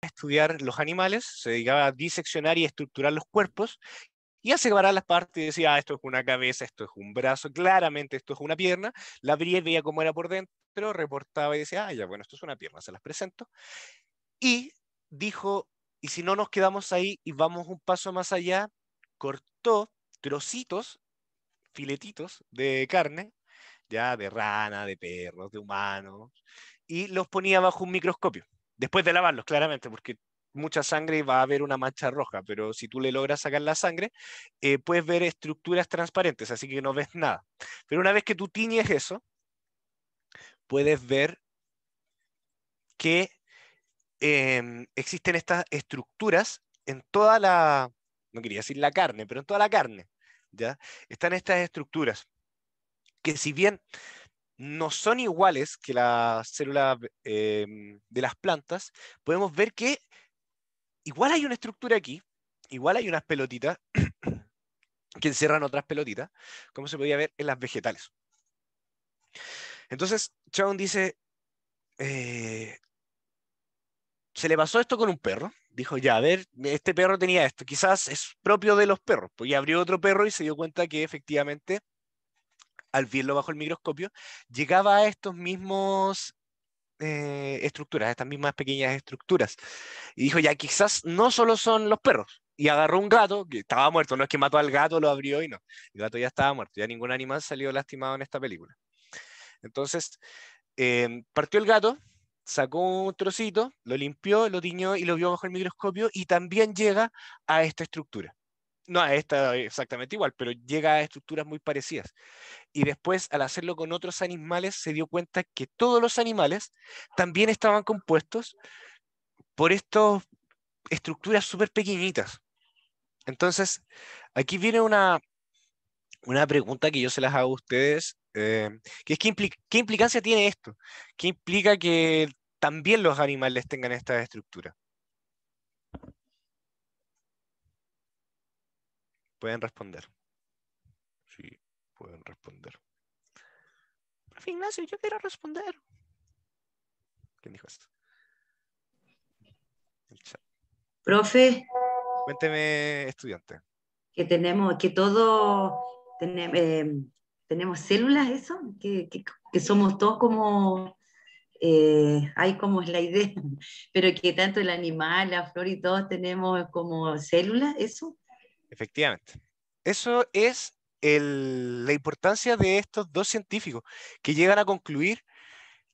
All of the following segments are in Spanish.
estudiar los animales, se dedicaba a diseccionar y estructurar los cuerpos, y a separar las partes y decía, esto es una cabeza, esto es un brazo, claramente esto es una pierna, la abría y veía cómo era por dentro, reportaba y decía, ya, bueno, esto es una pierna, se las presento. Y dijo, y si no nos quedamos ahí y vamos un paso más allá, cortó trocitos, filetitos de carne, ya de rana, de perros, de humanos, y los ponía bajo un microscopio, después de lavarlos, claramente, porque mucha sangre y va a haber una mancha roja, pero si tú le logras sacar la sangre, puedes ver estructuras transparentes, así que no ves nada. Pero una vez que tú tiñes eso, puedes ver que existen estas estructuras en toda la, no quería decir la carne, pero en toda la carne, ¿ya? Están estas estructuras que si bien no son iguales que las células de las plantas, podemos ver que igual hay una estructura aquí, igual hay unas pelotitas que encierran otras pelotitas, como se podía ver en las vegetales. Entonces, Chown dice, eh, se le pasó esto con un perro. Dijo, ya, a ver, este perro tenía esto, quizás es propio de los perros. Pues ya abrió otro perro y se dio cuenta que efectivamente, al verlo bajo el microscopio, llegaba a estos mismos estructuras, a estas mismas pequeñas estructuras. Y dijo, ya, quizás no solo son los perros. Y agarró un gato, que estaba muerto, no es que mató al gato, lo abrió y no. El gato ya estaba muerto, ya ningún animal salió lastimado en esta película. Entonces, partió el gato, sacó un trocito, lo limpió, lo tiñó y lo vio bajo el microscopio y también llega a esta estructura. No a esta exactamente igual, pero llega a estructuras muy parecidas. Y después, al hacerlo con otros animales, se dio cuenta que todos los animales también estaban compuestos por estas estructuras súper pequeñitas. Entonces, aquí viene una pregunta que yo se las hago a ustedes, que es ¿qué implicancia tiene esto? ¿Qué implica que también los animales tengan esta estructura? Pueden responder. Sí, pueden responder. Profe Ignacio, yo quiero responder. ¿Quién dijo esto? El chat. Profe, Cuénteme, estudiante. que tenemos, que todos tenemos células, eso, que somos todos como, hay como es la idea, pero que tanto el animal, la flor y todos tenemos como células, eso. Efectivamente. Eso es la importancia de estos dos científicos que llegan a concluir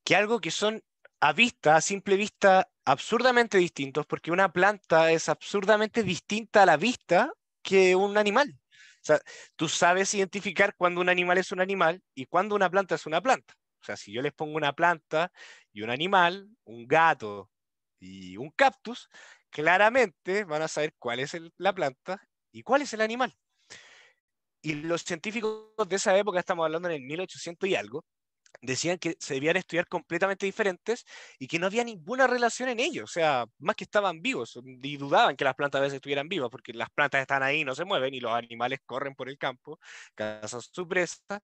que algo que son a vista, a simple vista, absurdamente distintos, porque una planta es absurdamente distinta a la vista que un animal. O sea, tú sabes identificar cuando un animal es un animal y cuando una planta es una planta. O sea, si yo les pongo una planta y un animal, un gato y un cactus, claramente van a saber cuál es la planta y cuál es el animal. Y los científicos de esa época, estamos hablando en el 1800 y algo, decían que se debían estudiar completamente diferentes y que no había ninguna relación en ellos, o sea, más que estaban vivos y dudaban que las plantas a veces estuvieran vivas, porque las plantas están ahí, no se mueven y los animales corren por el campo, cazan su presa,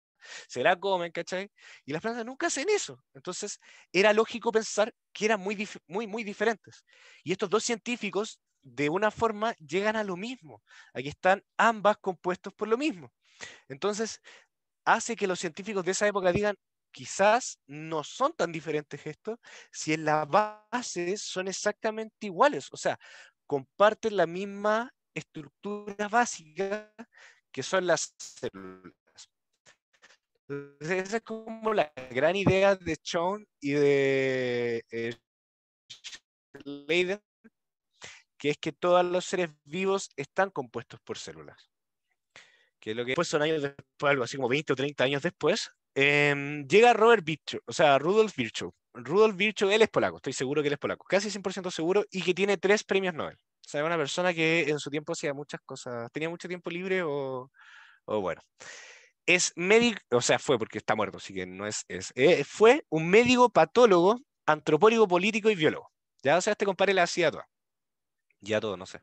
se la comen, ¿cachai? Y las plantas nunca hacen eso. Entonces, era lógico pensar que eran muy diferentes. Y estos dos científicos, de una forma, llegan a lo mismo. Aquí están ambas compuestos por lo mismo. Entonces, hace que los científicos de esa época digan, quizás no son tan diferentes estos, si en la base son exactamente iguales, o sea, comparten la misma estructura básica que son las células. Entonces, esa es como la gran idea de Schoen y de Leiden, que es que todos los seres vivos están compuestos por células. Que es lo que después son años después, algo así como 20 o 30 años después, llega Robert Virchow, o sea, Rudolf Virchow. Rudolf Virchow, él es polaco, estoy seguro que él es polaco, casi 100% seguro, y que tiene 3 premios Nobel. O sea, es una persona que en su tiempo hacía muchas cosas, tenía mucho tiempo libre o bueno. Es médico, o sea, fue porque está muerto, así que no fue un médico, patólogo, antropólogo, político y biólogo. Ya, o sea, este compadre le hacía todo. Ya todo, no sé.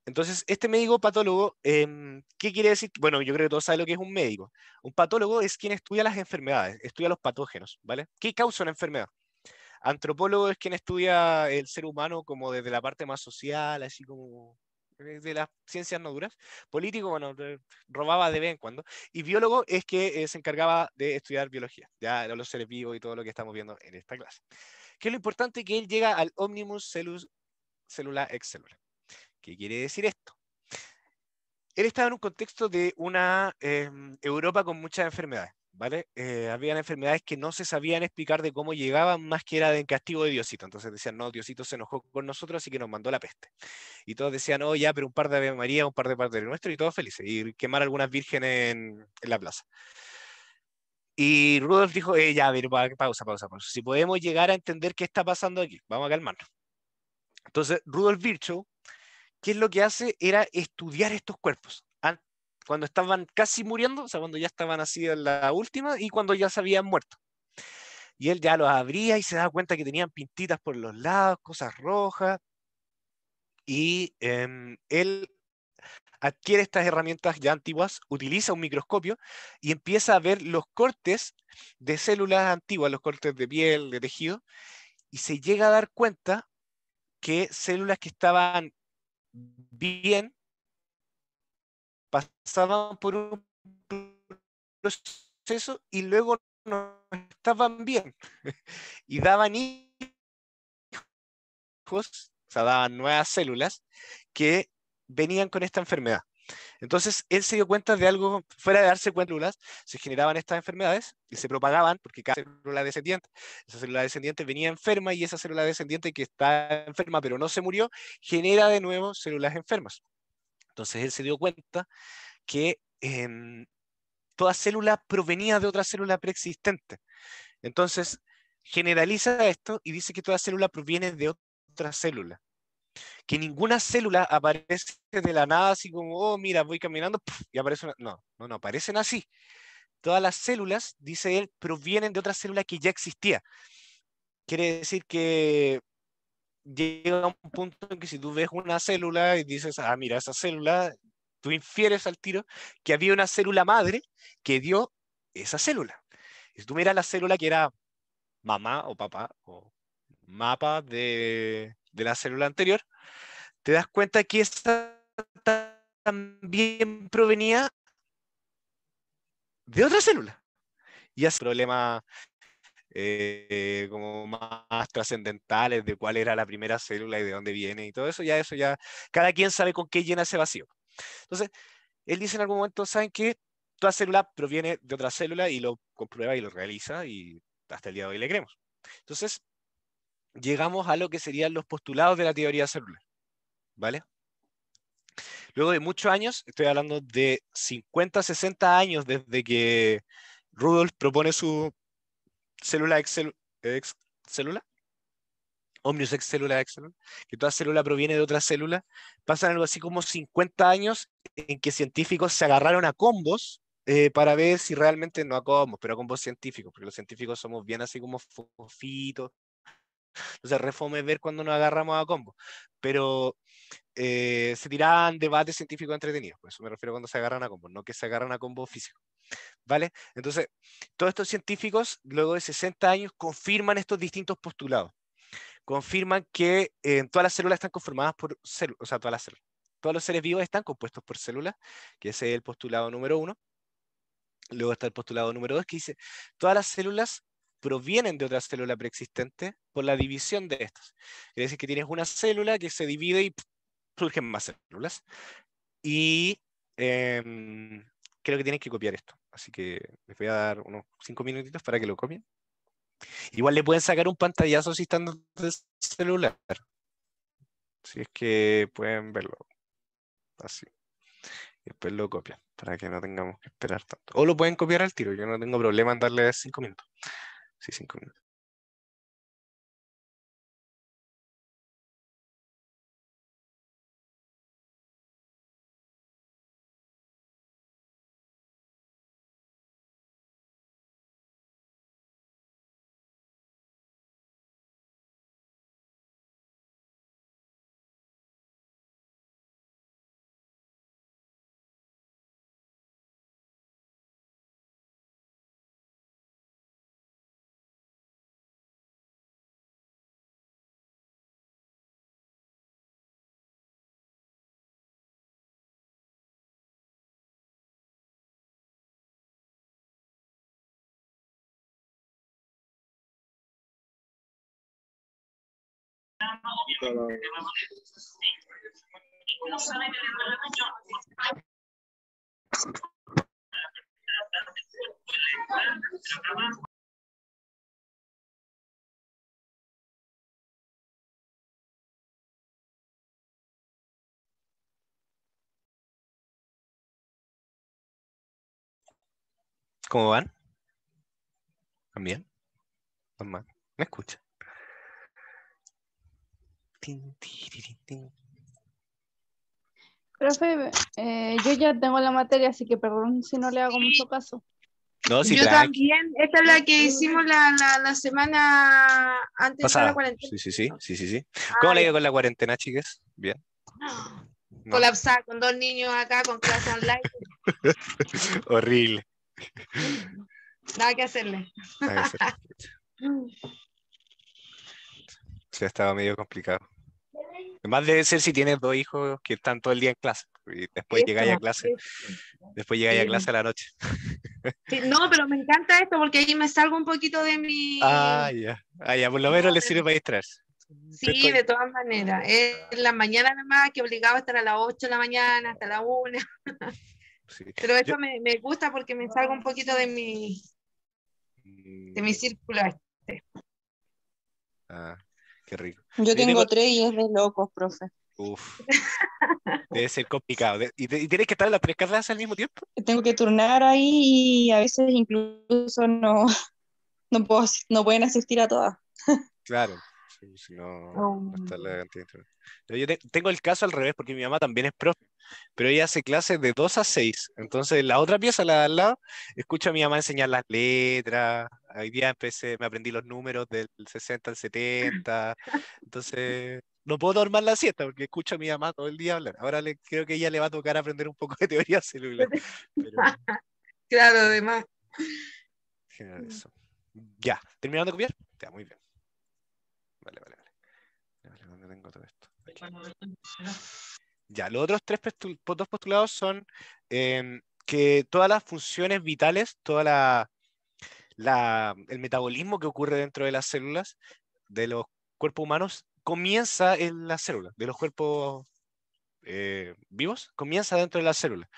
Entonces, este médico patólogo, ¿qué quiere decir? Bueno, yo creo que todos saben lo que es un médico. Un patólogo es quien estudia las enfermedades, estudia los patógenos, ¿vale? ¿Qué causa una enfermedad? Antropólogo es quien estudia el ser humano como desde la parte más social, así como de las ciencias no duras. Político, bueno, robaba de vez en cuando. Y biólogo es que se encargaba de estudiar biología, ya los seres vivos y todo lo que estamos viendo en esta clase. ¿Qué es lo importante? Que él llega al Omnibus Cellula Excelula. ¿Qué quiere decir esto? Él estaba en un contexto de una Europa con muchas enfermedades, ¿vale? Habían enfermedades que no se sabían explicar de cómo llegaban, más que era de castigo de Diosito. Entonces decían, no, Diosito se enojó con nosotros, así que nos mandó la peste. Y todos decían, oh, ya, pero un par de Ave María, un par de Padre Nuestro, y todos felices. Y quemar algunas vírgenes en la plaza. Y Rudolf dijo, ya, a ver, pausa, pausa, pausa. Si podemos llegar a entender qué está pasando aquí, vamos a calmarnos. Entonces, Rudolf Virchow, ¿qué es lo que hace? Era estudiar estos cuerpos. Cuando estaban casi muriendo, o sea, cuando ya estaban así en la última y cuando ya se habían muerto. Y él ya los abría y se daba cuenta que tenían pintitas por los lados, cosas rojas. Y él adquiere estas herramientas ya antiguas, utiliza un microscopio y empieza a ver los cortes de células antiguas, los cortes de piel, de tejido, y se llega a dar cuenta que células que estaban bien pasaban por un proceso y luego no estaban bien y daban hijos, o sea, daban nuevas células que venían con esta enfermedad. Entonces, él se dio cuenta de algo, fuera de darse cuenta, células, se generaban estas enfermedades y se propagaban porque cada célula descendiente, esa célula descendiente venía enferma y esa célula descendiente que está enferma pero no se murió, genera de nuevo células enfermas. Entonces, él se dio cuenta que toda célula provenía de otra célula preexistente. Entonces, generaliza esto y dice que toda célula proviene de otra célula. Que ninguna célula aparece de la nada así como, oh, mira, voy caminando ¡puf! Y aparece una... No, no, no, aparecen así. Todas las células, dice él, provienen de otra célula que ya existía. Quiere decir que llega un punto en que si tú ves una célula y dices, ah, mira, esa célula, tú infieres al tiro que había una célula madre que dio esa célula. Y si tú miras la célula que era mamá o papá o mapa de la célula anterior, te das cuenta que esa también provenía de otra célula. Y hace problemas como más trascendentales de cuál era la primera célula y de dónde viene y todo eso ya, cada quien sabe con qué llena ese vacío. Entonces, él dice en algún momento, ¿saben qué? Toda célula proviene de otra célula y lo comprueba y lo realiza y hasta el día de hoy le creemos. Entonces, llegamos a lo que serían los postulados de la teoría celular, ¿vale? Luego de muchos años, estoy hablando de 50, 60 años desde que Rudolf propone su célula célula, Omnius ex célula excellula, que toda célula proviene de otra célula, pasan algo así como 50 años en que científicos se agarraron a combos para ver si realmente, no a combos, pero a combos científicos, porque los científicos somos bien así como fofitos, entonces refome ver cuando nos agarramos a combos, pero se tiraban debates científicos entretenidos, por eso me refiero cuando se agarran a combos, no que se agarran a combos físicos, ¿vale? Entonces, todos estos científicos, luego de 60 años, confirman estos distintos postulados, confirman que todas las células están conformadas por células, o sea, todas las células. Todos los seres vivos están compuestos por células, que ese es el postulado número 1. Luego está el postulado número 2, que dice, todas las células provienen de otra célula preexistente por la división de estas. Quiere decir que tienes una célula que se divide y surgen más células. Y creo que tienen que copiar esto. Así que les voy a dar unos 5 minutitos para que lo copien. Igual le pueden sacar un pantallazo si están desde el celular. Si es que pueden verlo así. Y después lo copian para que no tengamos que esperar tanto. O lo pueden copiar al tiro. Yo no tengo problema en darle 5 minutos. Sí, 5 minutos. ¿Cómo van? ¿También? ¿Van mal? ¿Me escucha? Tin, tiririn, tin. Profe, yo ya tengo la materia, así que perdón si no le hago mucho caso. No, sí, Yo tranqui. también, esta es la que hicimos la semana antes de entrar a la Pasada. cuarentena. Sí. ¿Cómo Ah, le ha ya. ido con la cuarentena, chicas? Bien. ¿No? Colapsada con 2 niños acá con clase online. Horrible. Nada que hacerle. Nada que hacer. Sí, estaba medio complicado. Además debe ser si tienes 2 hijos que están todo el día en clase. Y después llegáis a Eso, clase. eso. Después llegáis a Sí, clase a la noche. sí, no, pero me encanta esto porque ahí me salgo un poquito de mi... Ah, ya. Ah, ya, por lo menos No, le sirve para distraerse. sí, de todas maneras. Es la mañana nomás que obligaba a estar a las 8 de la mañana, hasta la 1. Sí. Pero Yo- eso me gusta porque me salgo un poquito de mi círculo. Ah, qué rico. Yo Yo tengo, tengo 3 y es de locos, profe. uf, debe ser complicado. ¿Y tienes que estar en las 3 clases al mismo tiempo? Tengo que turnar ahí y a veces incluso no, no pueden asistir a todas. Claro, sí, si no, no está Oh. la cantidad de internet. Yo tengo el caso al revés, porque mi mamá también es profe, pero ella hace clases de 2 a 6. Entonces, la otra pieza, la de al lado, escucho a mi mamá enseñar las letras. Hoy día me aprendí los números del 60 al 70. Entonces, no puedo dormir la siesta porque escucho a mi mamá todo el día hablar. Ahora creo que a ella le va a tocar aprender un poco de teoría celular, pero Claro, además. general eso. Ya, ¿terminando de copiar? Ya, muy bien. Vale. ¿Dónde tengo todo esto? Aquí. Ya, los otros dos postulados son que todas las funciones vitales, el metabolismo que ocurre dentro de las células de los cuerpos humanos comienza en las células, de los cuerpos vivos, comienza dentro de las células.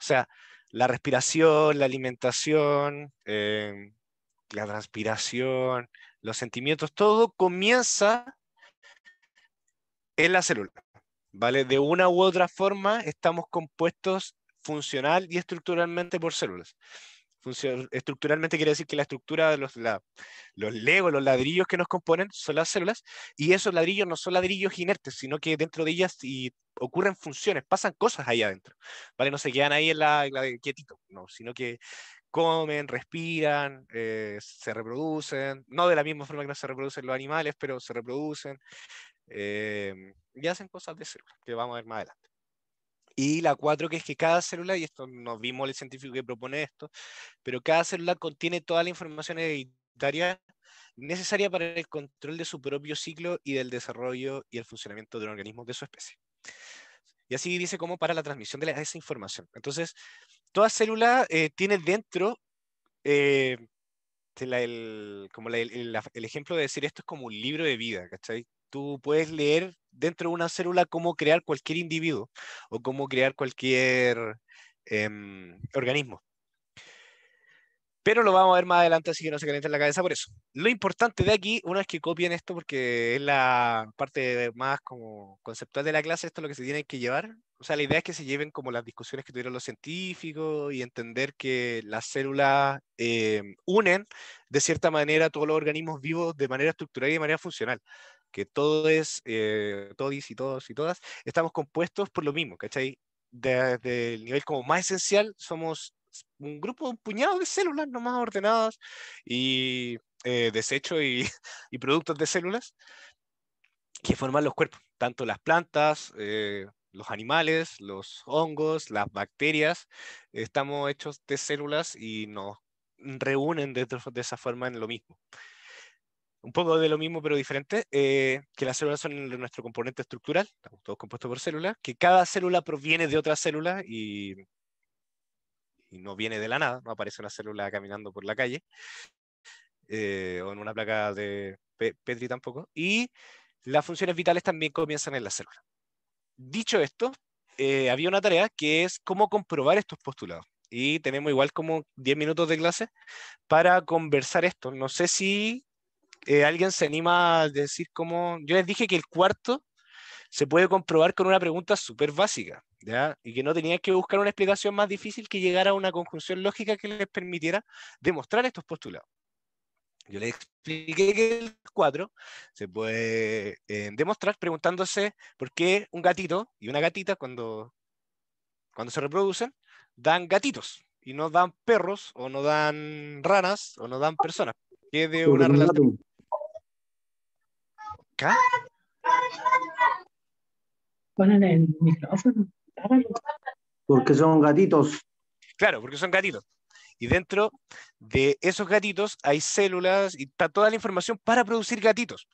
O sea, la respiración, la alimentación, la transpiración, los sentimientos, todo comienza en la célula. ¿Vale? De una u otra forma estamos compuestos funcional y estructuralmente por células. Estructuralmente quiere decir que la estructura de los legos, los ladrillos que nos componen son las células, y esos ladrillos no son ladrillos inertes, sino que dentro de ellas ocurren funciones, pasan cosas ahí adentro, ¿vale? No se quedan ahí quietitos, no, sino que comen, respiran, se reproducen, no de la misma forma que no se reproducen los animales, pero se reproducen, y hacen cosas de células, que vamos a ver más adelante. Y la 4, que es que cada célula, y esto nos vimos el científico que propone esto, pero cada célula contiene toda la información hereditaria necesaria para el control de su propio ciclo y del desarrollo y el funcionamiento de un organismo de su especie. Y así dice como para la transmisión de esa información. Entonces, toda célula tiene dentro, eh, como el ejemplo de decir esto es como un libro de vida, ¿cachai? Tú puedes leer dentro de una célula cómo crear cualquier individuo o cómo crear cualquier organismo. Pero lo vamos a ver más adelante, así que no se calienten la cabeza por eso. Lo importante de aquí, una vez que copien esto, porque es la parte más como conceptual de la clase, esto es lo que se tiene que llevar. O sea, la idea es que se lleven como las discusiones que tuvieron los científicos y entender que las células unen de cierta manera a todos los organismos vivos de manera estructural y de manera funcional. Que todo es, todis y todos y todas, estamos compuestos por lo mismo, ¿cachai? Desde el nivel como más esencial, somos un grupo, un puñado de células nomás ordenadas y desechos y productos de células que forman los cuerpos, tanto las plantas, los animales, los hongos, las bacterias, estamos hechos de células y nos reúnen de esa forma en lo mismo. Un poco de lo mismo pero diferente, que las células son nuestro componente estructural, estamos todos compuestos por células, que cada célula proviene de otra célula y no viene de la nada, no aparece una célula caminando por la calle, o en una placa de Petri tampoco, y las funciones vitales también comienzan en la célula. Dicho esto, había una tarea que es cómo comprobar estos postulados. Y tenemos igual como 10 minutos de clase para conversar esto. No sé si alguien se anima a decir cómo... Yo les dije que el cuarto se puede comprobar con una pregunta súper básica, ¿ya? Y que no tenían que buscar una explicación más difícil que llegar a una conjunción lógica que les permitiera demostrar estos postulados. Yo les expliqué que el 4 se puede demostrar preguntándose por qué un gatito y una gatita cuando se reproducen dan gatitos y no dan perros o no dan ranas o no dan personas. Que de una relación... ¿Acá? Ponen el micrófono. Apágalo. Porque son gatitos. Claro, porque son gatitos. Y dentro de esos gatitos hay células y está toda la información para producir gatitos.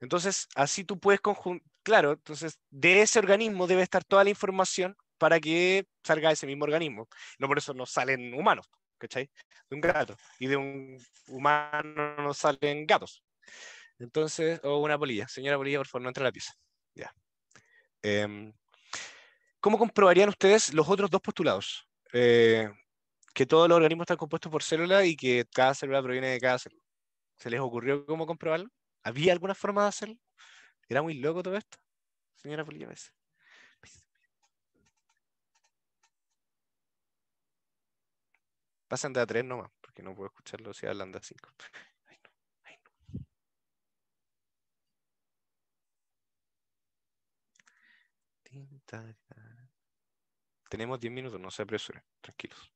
Entonces, así tú puedes conjuntar, claro, entonces de ese organismo debe estar toda la información para que salga ese mismo organismo. No por eso no salen humanos, ¿cachai? De un gato. Y de un humano no salen gatos. Entonces, o una polilla. Señora polilla, por favor, no entre a la pieza. Ya. ¿Cómo comprobarían ustedes los otros dos postulados? Que todos los organismos están compuestos por células y que cada célula proviene de cada célula. ¿Se les ocurrió cómo comprobarlo? ¿Había alguna forma de hacerlo? ¿Era muy loco todo esto? Señora polilla, pasan de a 3 nomás, porque no puedo escucharlo si hablan de a 5. Ay, no, ay, no. Tenemos 10 minutos, no se apresuren, tranquilos.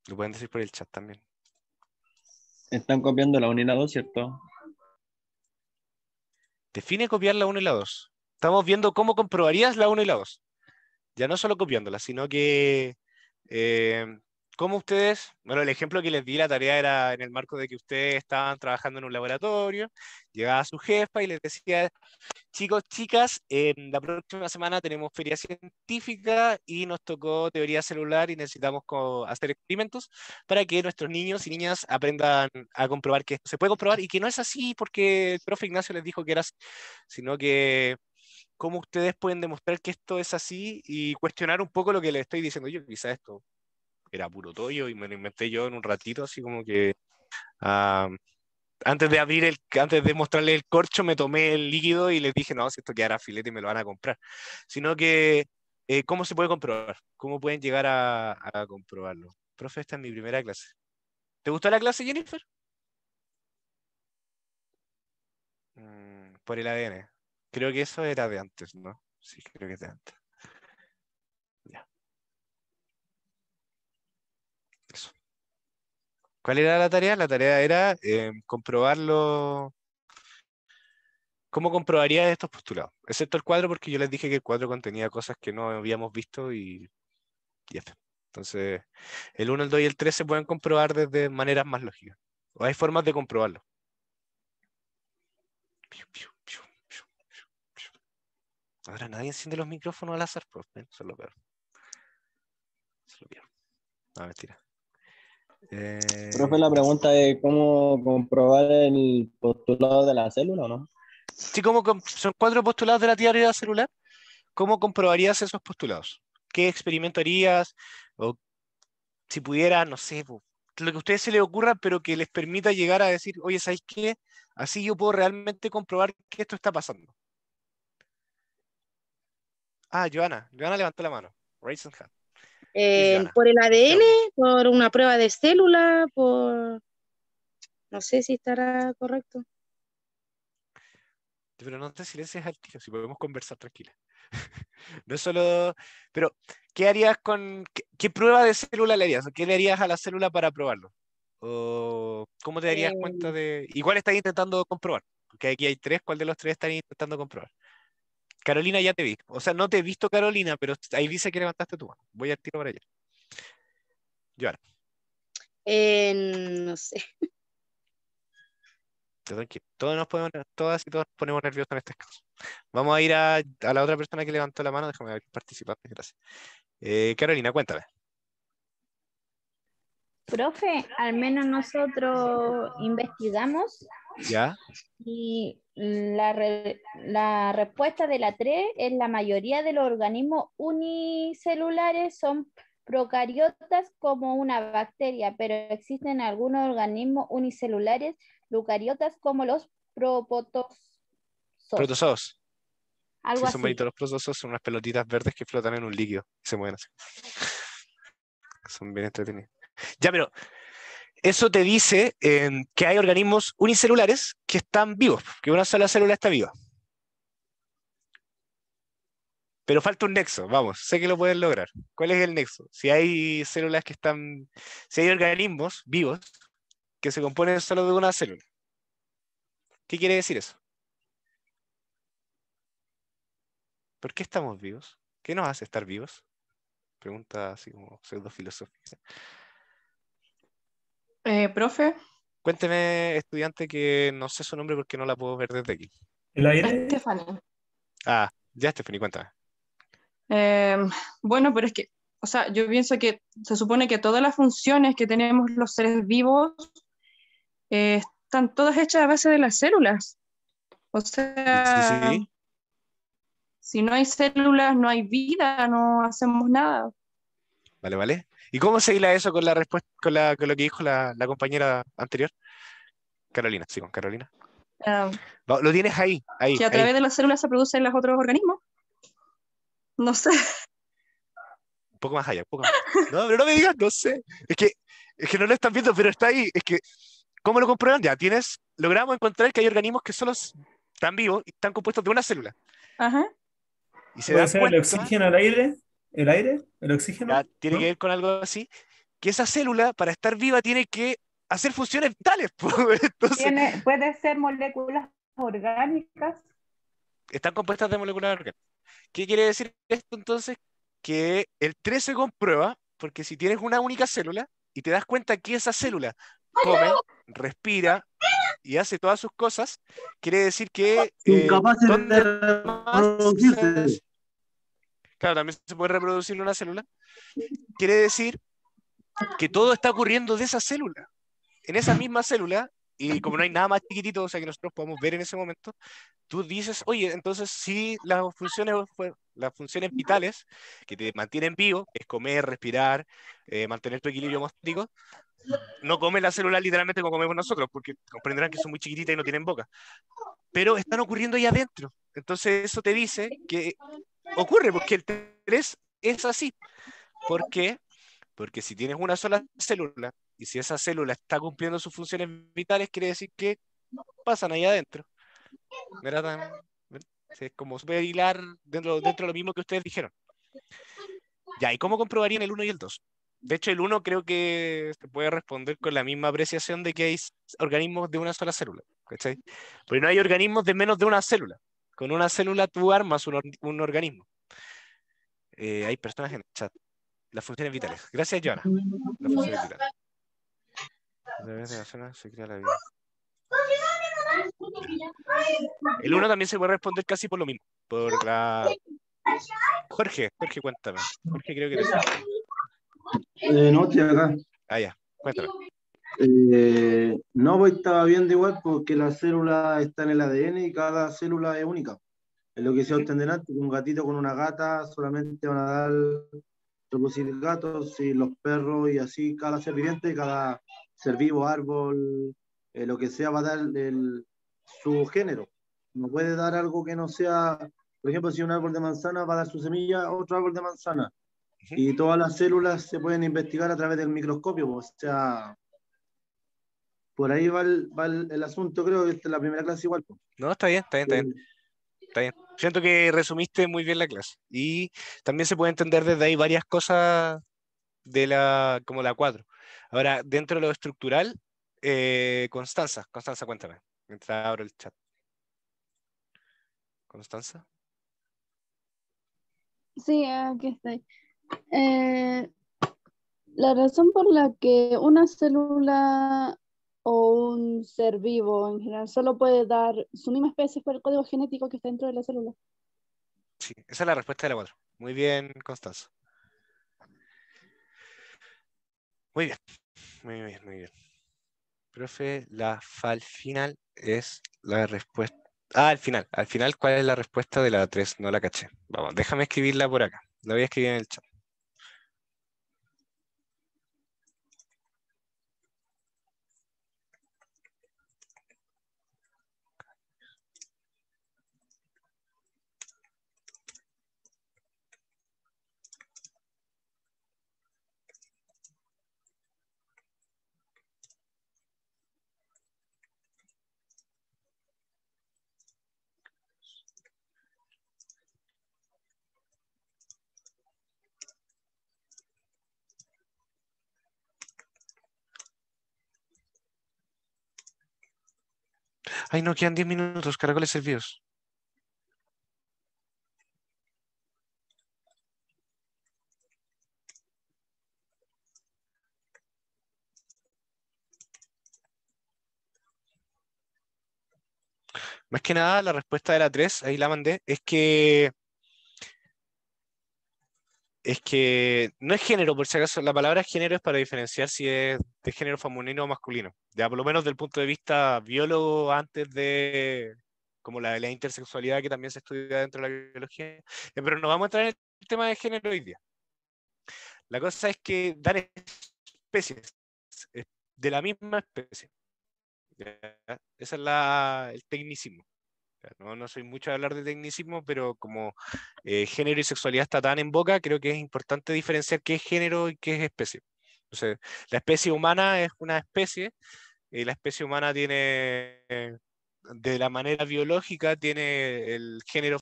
Lo pueden decir por el chat también. Están copiando la 1 y la 2, ¿cierto? Define copiar la 1 y la 2. Estamos viendo cómo comprobarías la 1 y la 2. Ya no solo copiándola, sino que cómo ustedes, bueno, el ejemplo que les di, la tarea era en el marco de que ustedes estaban trabajando en un laboratorio, llegaba su jefa y les decía, chicos, chicas, la próxima semana tenemos feria científica y nos tocó teoría celular y necesitamos hacer experimentos para que nuestros niños y niñas aprendan a comprobar que esto se puede comprobar y que no es así porque el profe Ignacio les dijo que era así, sino que cómo ustedes pueden demostrar que esto es así y cuestionar un poco lo que les estoy diciendo yo. Quizá esto era puro tollo y me lo inventé yo en un ratito, así como que ah, antes de mostrarles el corcho, me tomé el líquido y les dije, no, si esto quedará filete me lo van a comprar. Sino que, ¿cómo se puede comprobar? ¿Cómo pueden llegar a comprobarlo? Profe, esta es mi primera clase. ¿Te gustó la clase, Jennifer? Por el ADN. Creo que eso era de antes, ¿no? Sí, creo que es de antes. Ya. Eso. ¿Cuál era la tarea? La tarea era comprobarlo. ¿Cómo comprobaría estos postulados? Excepto el cuadro, porque yo les dije que el cuadro contenía cosas que no habíamos visto y ya está. Entonces, el 1, el 2 y el 3 se pueden comprobar desde maneras más lógicas. O hay formas de comprobarlo. Ahora nadie enciende los micrófonos al azar, pues. Eso es lo peor. Eso es lo peor. No, mentira. Profe, la pregunta es cómo comprobar el postulado de la célula, ¿o no? Sí, son 4 postulados de la teoría celular. ¿Cómo comprobarías esos postulados? ¿Qué experimento harías? O si pudieras, no sé, lo que a ustedes se les ocurra, pero que les permita llegar a decir, oye, ¿sabéis qué? Así yo puedo realmente comprobar que esto está pasando. Ah, Joana levantó la mano. Raise hand. Joana. Por el ADN, Tell me. por una prueba de célula, por... No sé si estará correcto. Pero no te silencies al tiro, si podemos conversar tranquila. No es solo... Pero, ¿qué harías con... ¿Qué prueba de célula le harías? ¿Qué le harías a la célula para probarlo? ¿O cómo te darías cuenta de... ¿Y cuál estás intentando comprobar? Porque aquí hay 3, ¿cuál de los 3 están intentando comprobar? Carolina, ya te vi. O sea, no te he visto, Carolina, pero ahí dice que levantaste tu mano. Voy al tiro para allá. Joana, No sé. tranquilo. Todas y todos nos ponemos nerviosos en este caso. Vamos a ir a la otra persona que levantó la mano. Déjame ver quién participa. Gracias. Carolina, cuéntame. Profe, al menos nosotros investigamos ¿Ya? y la respuesta de la 3 es la mayoría de los organismos unicelulares son procariotas como una bacteria, pero existen algunos organismos unicelulares eucariotas como los protozoos. Protozoos. Algo Sí, son así. bonitos los protozoos, son unas pelotitas verdes que flotan en un líquido y se mueven así. Son bien entretenidos. Ya, pero eso te dice que hay organismos unicelulares que están vivos, que una sola célula está viva. Pero falta un nexo, vamos, sé que lo pueden lograr. ¿Cuál es el nexo? Si hay células que están, si hay organismos vivos que se componen solo de una célula. ¿Qué quiere decir eso? ¿Por qué estamos vivos? ¿Qué nos hace estar vivos? Pregunta así como pseudofilosófica. Profe, Cuénteme, estudiante, que no sé su nombre porque no la puedo ver desde aquí. ¿El aire? Estefania. Ah, ya, Stephanie, cuéntame. Bueno, pero es que, o sea, yo pienso que se supone que todas las funciones que tenemos los seres vivos están todas hechas a base de las células. O Sí, sea, sí. si no hay células, no hay vida, no hacemos nada. Vale, vale. ¿Y cómo se hila eso con la respuesta, con lo que dijo la compañera anterior? Carolina, sí, con Carolina. Lo tienes ahí, Que a través de las células se producen los otros organismos. No sé. Un poco más allá, un poco más. No, pero no me digas, no sé. Es que no lo están viendo, pero está ahí. Es que, ¿cómo lo comprueban? Ya logramos encontrar que hay organismos que solo están vivos y están compuestos de una célula. Ajá. Y se ¿Puede dan ser cuenta, el oxígeno, el aire? ¿El aire? ¿El oxígeno? ya tiene ¿No? que ver con algo así, que esa célula, para estar viva, tiene que hacer funciones vitales. Entonces, Puede ser moléculas orgánicas. están compuestas de moléculas orgánicas. ¿Qué quiere decir esto entonces? Que el 3 se comprueba, porque si tienes una única célula y te das cuenta que esa célula come, respira y hace todas sus cosas, quiere decir que Incapaces de ¿dónde más? reproducirse. Claro, también se puede reproducir una célula. Quiere decir que todo está ocurriendo de esa célula. En esa misma célula, y como no hay nada más chiquitito, o sea, que nosotros podamos ver en ese momento, tú dices, oye, entonces sí, las funciones vitales que te mantienen vivo, que es comer, respirar, mantener tu equilibrio hemostático, no comen las células literalmente como comemos nosotros, porque comprenderán que son muy chiquititas y no tienen boca, pero están ocurriendo ahí adentro. Entonces eso te dice que ocurre, porque el 3 es así. ¿Por qué? Porque si tienes una sola célula, y si esa célula está cumpliendo sus funciones vitales, quiere decir que pasan ahí adentro. No era tan... Sí, es como súper hilar dentro de lo mismo que ustedes dijeron. Ya, ¿y cómo comprobarían el 1 y el 2? De hecho, el 1 creo que se puede responder con la misma apreciación de que hay organismos de una sola célula, ¿cachai? Porque no hay organismos de menos de una célula. Con una célula tú armas un organismo. Hay personas en el chat. Las funciones vitales. Gracias, Joana. Las funciones vitales. A través de la zona se crea la vida. El 1 también se puede responder casi por lo mismo. Por la... Jorge, cuéntame. Jorge, creo que eres. No, estoy acá. Ah, ya, cuéntame. No, pues estaba viendo igual porque la célula está en el ADN y cada célula es única. Es lo que se obtendrá antes, un gatito con una gata solamente van a dar reproducir gatos y los perros y así cada ser viviente, cada ser vivo, árbol, lo que sea va a dar su género. No puede dar algo que no sea, por ejemplo, si un árbol de manzana va a dar su semilla, otro árbol de manzana. Y todas las células se pueden investigar a través del microscopio, o sea, por ahí va el asunto, creo que esta es la primera clase igual. No, está bien. Está bien. Siento que resumiste muy bien la clase. Y también se puede entender desde ahí varias cosas como la 4. Ahora, dentro de lo estructural, Constanza, cuéntame. Mientras abro el chat. Constanza. Sí, aquí estoy. La razón por la que una célula o un ser vivo en general. Solo puede dar su misma especie por el código genético que está dentro de la célula. Sí, esa es la respuesta de la 4. Muy bien, Constanza. Muy bien, muy bien, muy bien. Profe, la al final es la respuesta. Ah, al final, ¿cuál es la respuesta de la 3? No la caché. Vamos, déjame escribirla por acá. La voy a escribir en el chat. Ay, no, quedan 10 minutos, caracoles servidos. Más que nada, la respuesta de la 3, ahí la mandé, es que no es género, por si acaso, la palabra género es para diferenciar si es de género femenino o masculino. Ya, por lo menos del punto de vista biólogo, antes de como la intersexualidad que también se estudia dentro de la biología. Pero no vamos a entrar en el tema de género hoy día. La cosa es que dan especies de la misma especie. ¿Ya? Ese es el tecnicismo. No soy mucho de hablar de tecnicismo, pero como género y sexualidad está tan en boca, creo que es importante diferenciar qué es género y qué es especie. Entonces, la especie humana es una especie, y la especie humana tiene, de la manera biológica, tiene el género,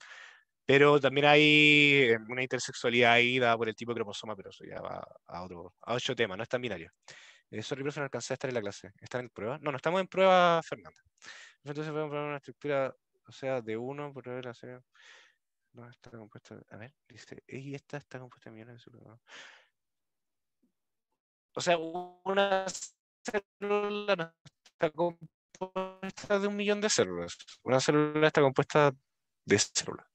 pero también hay una intersexualidad ahí dada por el tipo de cromosoma, pero eso ya va a otro tema, no es tan binario. Sorry, profe, no alcancé a estar en la clase. ¿Están en prueba? No, no estamos en prueba, Fernanda. Entonces podemos probar una estructura, o sea, de 1 por ver, no está compuesta, a ver, dice, y esta está compuesta de millones de células. O sea, una célula no está compuesta de 1.000.000 de células. Una célula está compuesta de células.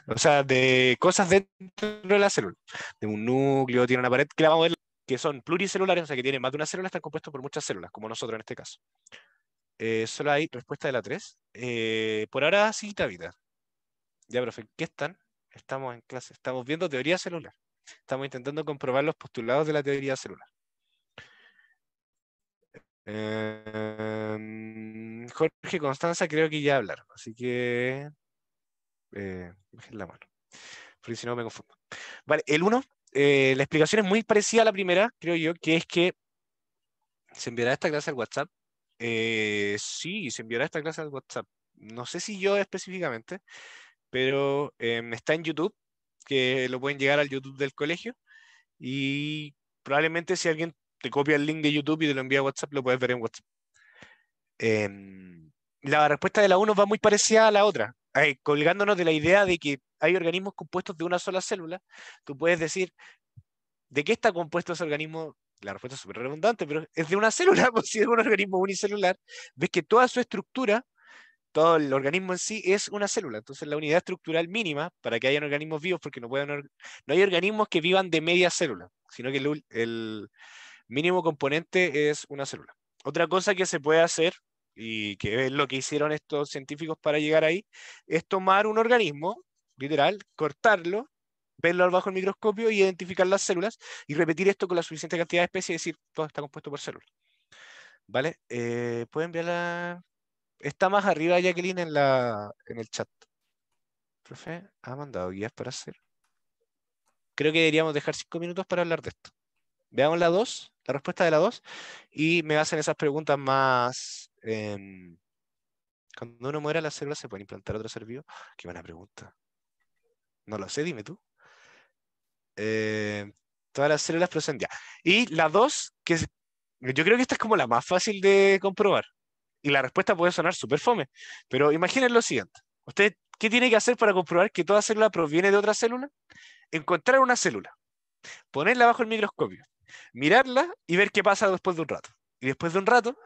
O sea, de cosas dentro de la célula. De un núcleo, tiene una pared, que la vamos a ver, que son pluricelulares, o sea, que tienen más de una célula, están compuestos por muchas células, como nosotros en este caso. Solo hay respuesta de la 3. Por ahora sí, Tabita. Ya, profe, ¿qué están? Estamos en clase, estamos viendo teoría celular. Estamos intentando comprobar los postulados de la teoría celular. Jorge y Constanza creo que ya hablaron, así que dejen la mano, porque si no me confundo. Vale, el 1, la explicación es muy parecida a la primera, creo yo, que es que se enviará esta clase al WhatsApp. Sí, se enviará esta clase al WhatsApp. No sé si yo específicamente, pero está en YouTube, que lo pueden llegar al YouTube del colegio, y probablemente si alguien te copia el link de YouTube y te lo envía a WhatsApp, lo puedes ver en WhatsApp. La respuesta de la 1 va muy parecida a la otra, colgándonos de la idea de que hay organismos compuestos de una sola célula. Tú puedes decir, ¿de qué está compuesto ese organismo? La respuesta es súper redundante, pero es de una célula, pues si es un organismo unicelular, ves que toda su estructura, todo el organismo en sí es una célula. Entonces la unidad estructural mínima para que hayan organismos vivos, porque no hay organismos que vivan de media célula, sino que el mínimo componente es una célula. Otra cosa que se puede hacer, y que es lo que hicieron estos científicos para llegar ahí, es tomar un organismo, literal, cortarlo, verlo bajo el microscopio y identificar las células, y repetir esto con la suficiente cantidad de especies y decir, todo está compuesto por células. ¿Vale? ¿Pueden enviarla? Está más arriba, Jacqueline, en el chat. Profe, ha mandado guías para hacer. Creo que deberíamos dejar 5 minutos para hablar de esto. Veamos la 2, la respuesta de la 2, y me hacen esas preguntas más. Cuando uno muera, las células se pueden implantar otro ser vivo. Qué buena pregunta. No lo sé, dime tú. Todas las células proceden ya. Y la 2, yo creo que esta es como la más fácil de comprobar. Y la respuesta puede sonar súper fome, pero imaginen lo siguiente. ¿Usted qué tiene que hacer para comprobar que toda célula proviene de otra célula? Encontrar una célula, ponerla bajo el microscopio, mirarla y ver qué pasa después de un rato. Y después de un rato,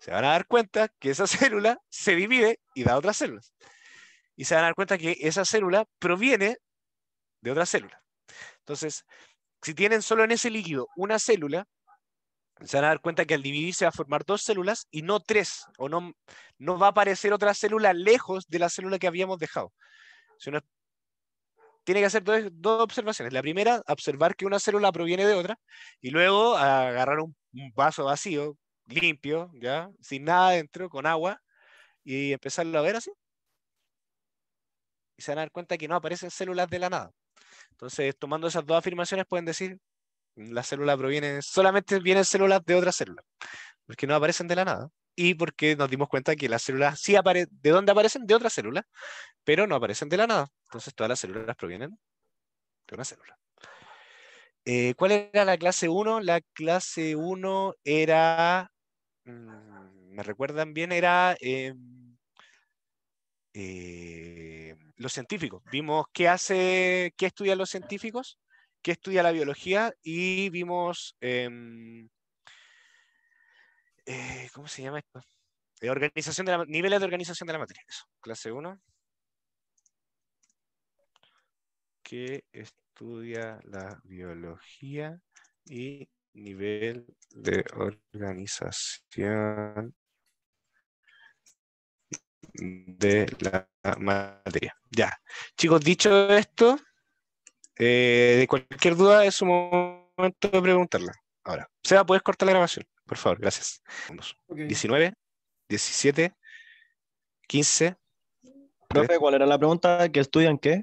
Se van a dar cuenta que esa célula se divide y da otras células. Y se van a dar cuenta que esa célula proviene de otra célula. Entonces, si tienen solo en ese líquido una célula, se van a dar cuenta que al dividirse va a formar 2 células y no 3, o no va a aparecer otra célula lejos de la célula que habíamos dejado. Tiene que hacer dos observaciones. La primera, observar que una célula proviene de otra, y luego agarrar un vaso vacío, limpio, ¿ya? Sin nada dentro, con agua, y empezarlo a ver así. Y se van a dar cuenta que no aparecen células de la nada. Entonces, tomando esas dos afirmaciones, pueden decir, la célula solamente vienen células de otra célula, porque no aparecen de la nada. Y porque nos dimos cuenta que las células sí aparecen, ¿de dónde aparecen? De otra célula, pero no aparecen de la nada. Entonces todas las células provienen de una célula. ¿Cuál era la clase 1? La clase 1 era, ¿me recuerdan bien? Era los científicos. Vimos qué estudian los científicos, qué estudia la biología, y vimos, ¿cómo se llama esto? Niveles de organización de la materia. Eso, clase 1. Que estudia la biología y nivel de organización de la materia. Ya. Chicos, dicho esto, de cualquier duda es un momento de preguntarla. Ahora, Seba, ¿puedes cortar la grabación? Por favor, gracias. Okay. 19, 17, 15. Profe, ¿cuál era la pregunta? ¿Que estudian qué?